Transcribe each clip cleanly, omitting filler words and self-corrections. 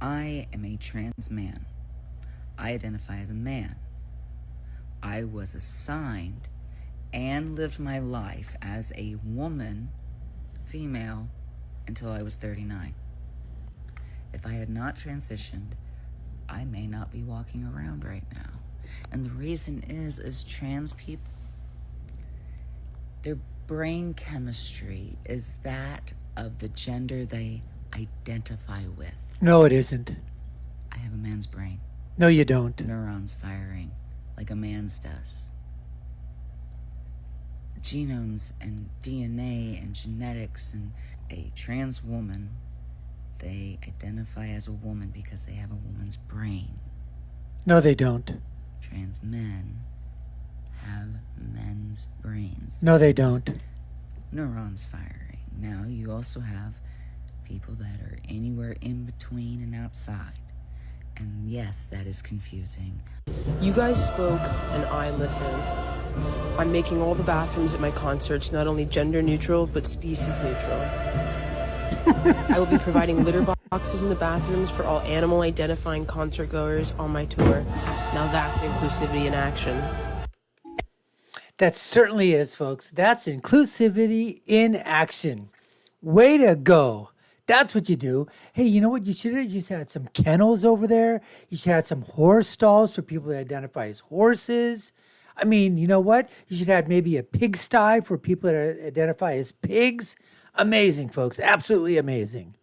I am a trans man. I identify as a man. I was assigned and lived my life as a woman, female, until I was 39. If I had not transitioned, I may not be walking around right now. And the reason is trans people, their brain chemistry is that of the gender they identify with. No, it isn't. I have a man's brain. No, you don't. Neurons firing like a man's does. Genomes and DNA and genetics, and a trans woman, they identify as a woman because they have a woman's brain. No, they don't. Trans men have men's brains. No, they don't. Neurons firing. Now, you also have people that are anywhere in between and outside. And yes, that is confusing. You guys spoke and I listened. I'm making all the bathrooms at my concerts not only gender neutral, but species neutral. I will be providing litter boxes in the bathrooms for all animal identifying concert goers on my tour. Now that's inclusivity in action. That certainly is, folks. That's inclusivity in action. Way to go. That's what you do. Hey, you know what you should have? You should have had some kennels over there. You should have had some horse stalls for people to identify as horses. I mean, you know what? You should have maybe a pigsty for people that identify as pigs. Amazing, folks. Absolutely amazing.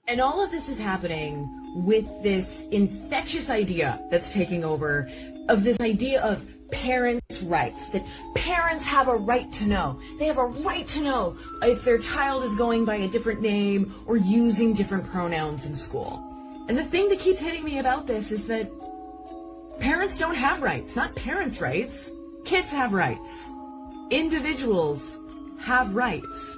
And all of this is happening with this infectious idea that's taking over, of this idea of parents' rights, that parents have a right to know. They have a right to know if their child is going by a different name or using different pronouns in school. And the thing that keeps hitting me about this is that parents don't have rights, not parents' rights. Kids have rights. Individuals have rights.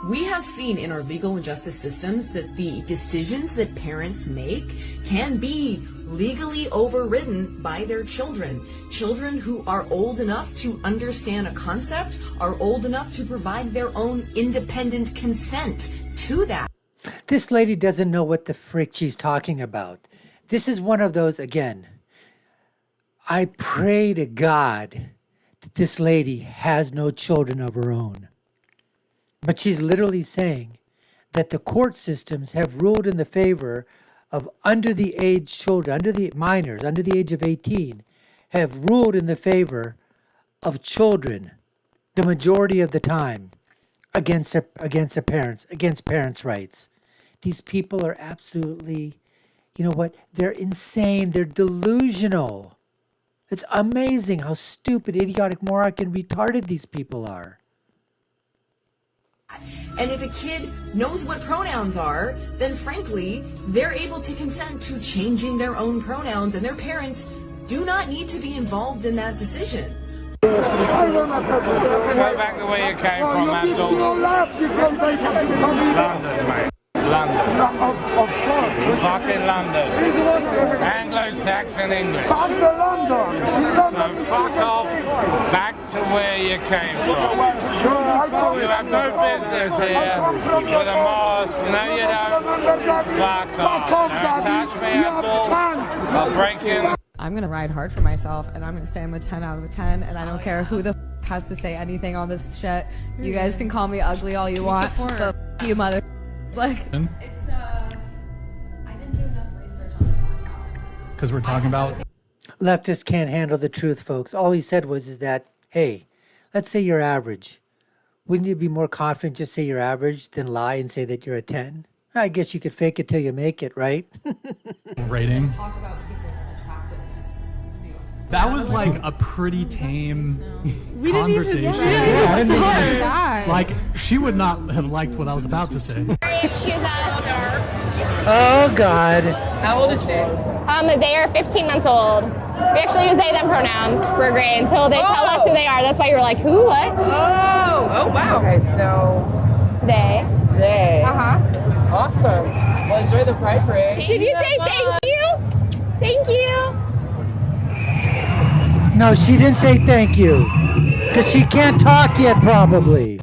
We have seen in our legal and justice systems that the decisions that parents make can be legally overridden by their children. Children who are old enough to understand a concept are old enough to provide their own independent consent to that. This lady doesn't know what the frick she's talking about. This is one of those, again, I pray to God that this lady has no children of her own. But she's literally saying that the court systems have ruled in the favor of under the age children, under the minors, under the age of 18, have ruled in the favor of children the majority of the time against their parents, against parents' rights. These people are absolutely, you know what? They're insane. They're delusional. It's amazing how stupid, idiotic, moronic, and retarded these people are. And if a kid knows what pronouns are, then frankly, they're able to consent to changing their own pronouns, and their parents do not need to be involved in that decision. Go back the way you came from, Abdul. London, mate. London. Of course. Fucking London. Anglo-Saxon English. Fuck the London. So fuck off back to where you came from. You have no business here with a mask. No, you don't. Fuck off. Don't touch me, Abdul. I'll break in. I'm going to ride hard for myself, and I'm going to say I'm a 10 out of 10, and I don't care who the has to say anything on this shit. You guys can call me ugly all you want, but you mother. Like, it's, I didn't do enough research on the podcast. Because we're talking about... Leftists can't handle the truth, folks. All he said is that, hey, let's say you're average. Wouldn't you be more confident just say you're average than lie and say that you're a 10? I guess you could fake it till you make it, right? Rating. Talk about people's attractiveness. That was like a pretty tame conversation. Like, she would not have liked what I was about to say. Excuse us. Oh, God. How old is she? They are 15 months old. We actually use they, them pronouns for grade until they tell us who they are. That's why you were like, who, what? Oh, wow. Okay, so They. they. Uh-huh. Awesome. Well, enjoy the Pride Parade. Did you say thank you? Thank you. No, she didn't say thank you. Because she can't talk yet, probably.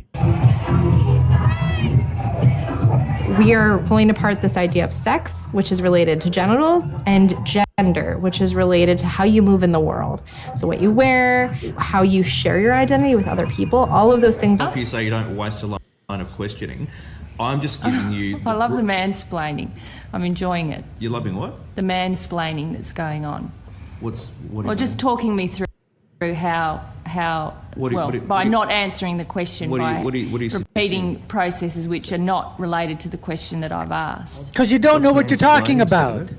We are pulling apart this idea of sex, which is related to genitals, and gender, which is related to how you move in the world. So what you wear, how you share your identity with other people, all of those things. If you say you don't waste a line of questioning, I'm just giving you... I love the mansplaining. I'm enjoying it. You're loving what? The mansplaining that's going on. What Well, just talking me through how by not answering the question, by repeating processes which are not related to the question that I've asked. Because you don't know what you're talking about.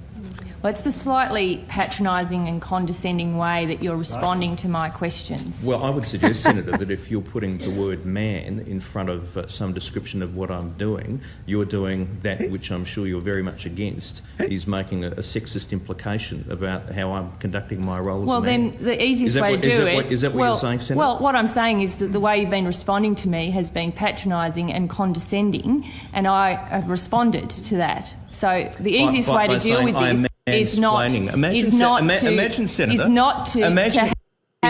Well, it's the slightly patronising and condescending way that you're responding to my questions. Well, I would suggest, Senator, that if you're putting the word man in front of some description of what I'm doing, you're doing that which I'm sure you're very much against, is making a sexist implication about how I'm conducting my role as a man. Well, then the easiest way to do it... Is that what you're saying, Senator? Well, what I'm saying is that the way you've been responding to me has been patronising and condescending, and I have responded to that. So the easiest way to deal with this is not to have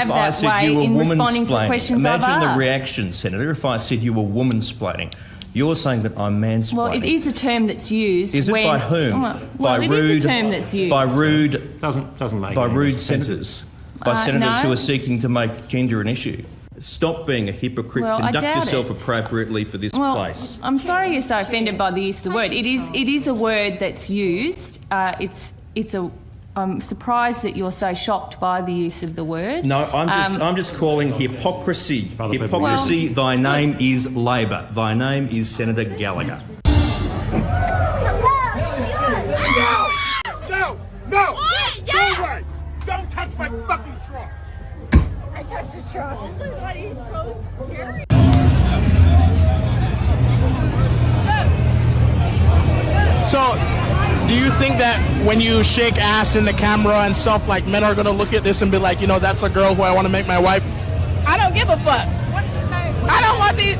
that way in responding to the questions I've asked. Imagine the reaction, Senator, if I said you were woman-splaining. You're saying that I'm mansplaining. Well, it is a term that's used. Is it by whom? Well, it is a term that's used. By rude... Doesn't make by rude sense. senators. By senators who are seeking to make gender an issue. Stop being a hypocrite. Well, Conduct yourself appropriately for this place. I'm sorry you're so offended by the use of the word. It is a word that's used. I'm surprised that you're so shocked by the use of the word. No, I'm just calling hypocrisy. Hypocrisy. Well, thy name is Labor. Thy name is Senator Gallagher. No! Go away! Don't touch my fucking truck! I touched his truck. Oh my God, he's so scary. So, do you think that when you shake ass in the camera and stuff, like, men are gonna look at this and be like, you know, that's a girl who I want to make my wife? I don't give a fuck. I don't want these.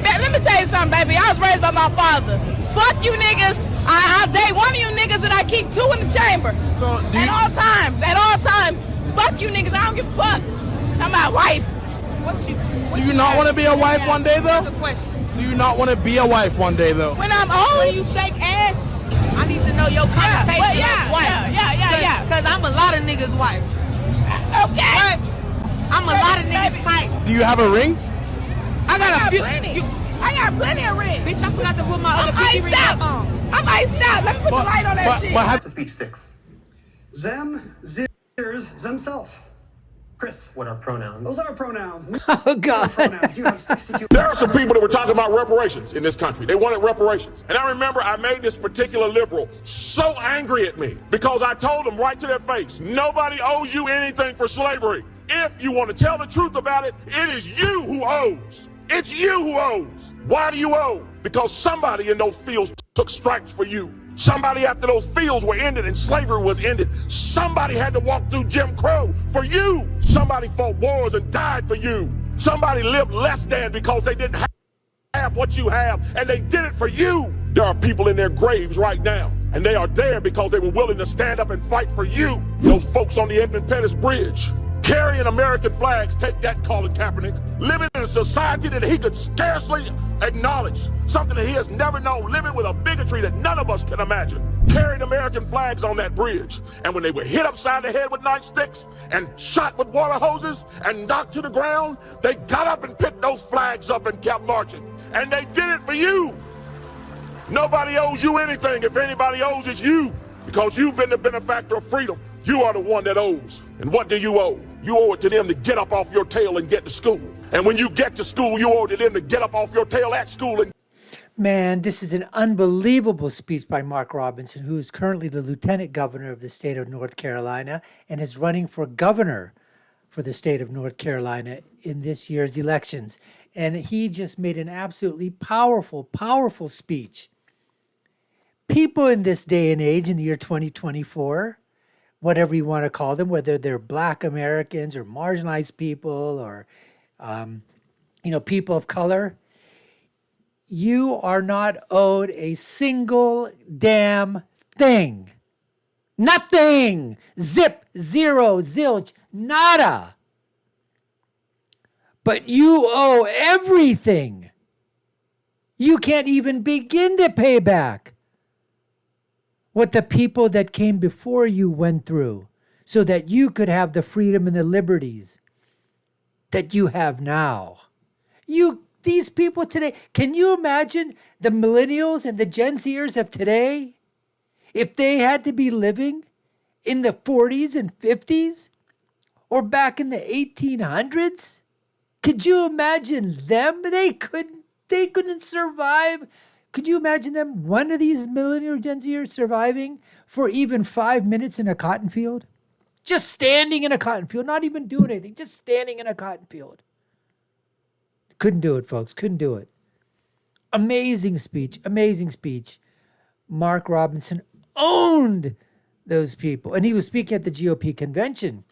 Let me tell you something, baby. I was raised by my father. Fuck you niggas. I date one of you niggas and I keep two in the chamber. So at all times. Fuck you niggas. I don't give a fuck. I'm my wife. Do you not want to be a wife one day, though? Do you not want to be a wife one day, though? When I'm old, when you shake ass, I need to know your connotation of wife. Yeah. Because I'm a lot of niggas' wife. Okay. But I'm a lot of niggas' type. Do you have a ring? I got plenty of rings. Bitch, I forgot to put my other pinky ring on. I'm iced out. Let me put the light on that shit. That's speech 6. Zem, zirs, zemself. Chris. What are pronouns? Those are pronouns. Oh, God. Pronouns. You have 62. There are some people that were talking about reparations in this country. They wanted reparations. And I remember I made this particular liberal so angry at me because I told them right to their face, nobody owes you anything for slavery. If you want to tell the truth about it, it is you who owes. It's you who owes. Why do you owe? Because somebody in those fields took stripes for you. Somebody after those fields were ended and slavery was ended, somebody had to walk through Jim Crow for you. Somebody fought wars and died for you. Somebody lived less than because they didn't have what you have, and they did it for you. There are people in their graves right now, and they are there because they were willing to stand up and fight for you. Those folks on the Edmund Pettus Bridge, carrying American flags, take that, Colin Kaepernick, living in a society that he could scarcely acknowledge, something that he has never known, living with a bigotry that none of us can imagine, carrying American flags on that bridge. And when they were hit upside the head with nightsticks and shot with water hoses and knocked to the ground, they got up and picked those flags up and kept marching. And they did it for you. Nobody owes you anything. If anybody owes, it's you, because you've been the benefactor of freedom. You are the one that owes. And what do you owe? You owe it to them to get up off your tail and get to school. And when you get to school, you owe it to them to get up off your tail at school. And Man, this is an unbelievable speech by Mark Robinson, who is currently the lieutenant governor of the state of North Carolina and is running for governor for the state of North Carolina in this year's elections. And he just made an absolutely powerful, powerful speech. People in this day and age, in the year 2024, whatever you want to call them, whether they're Black Americans or marginalized people or, people of color, you are not owed a single damn thing. Nothing. Zip, zero, zilch, nada. But you owe everything You can't even begin to pay back what the people that came before you went through so that you could have the freedom and the liberties that you have now. These people today, can you imagine the millennials and the Gen Zers of today? If they had to be living in the 40s and 50s or back in the 1800s, could you imagine them? They couldn't survive. Could you imagine them, one of these millennial Gen Zers surviving for even 5 minutes in a cotton field? Just standing in a cotton field, not even doing anything, just standing in a cotton field. Couldn't do it, folks. Couldn't do it. Amazing speech. Amazing speech. Mark Robinson owned those people. And he was speaking at the GOP convention.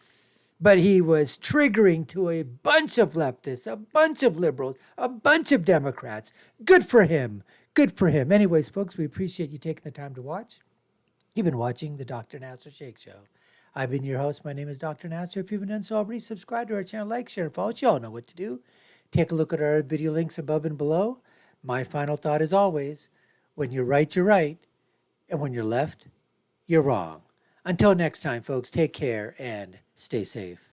But he was triggering to a bunch of leftists, a bunch of liberals, a bunch of Democrats. Good for him. Good for him. Anyways, folks, we appreciate you taking the time to watch. You've been watching the Dr. Nasser Shake Show. I've been your host. My name is Dr. Nasser. If you haven't done so already, subscribe to our channel, like, share, and follow. You all know what to do. Take a look at our video links above and below. My final thought is always, when you're right, you're right. And when you're left, you're wrong. Until next time, folks, take care and stay safe.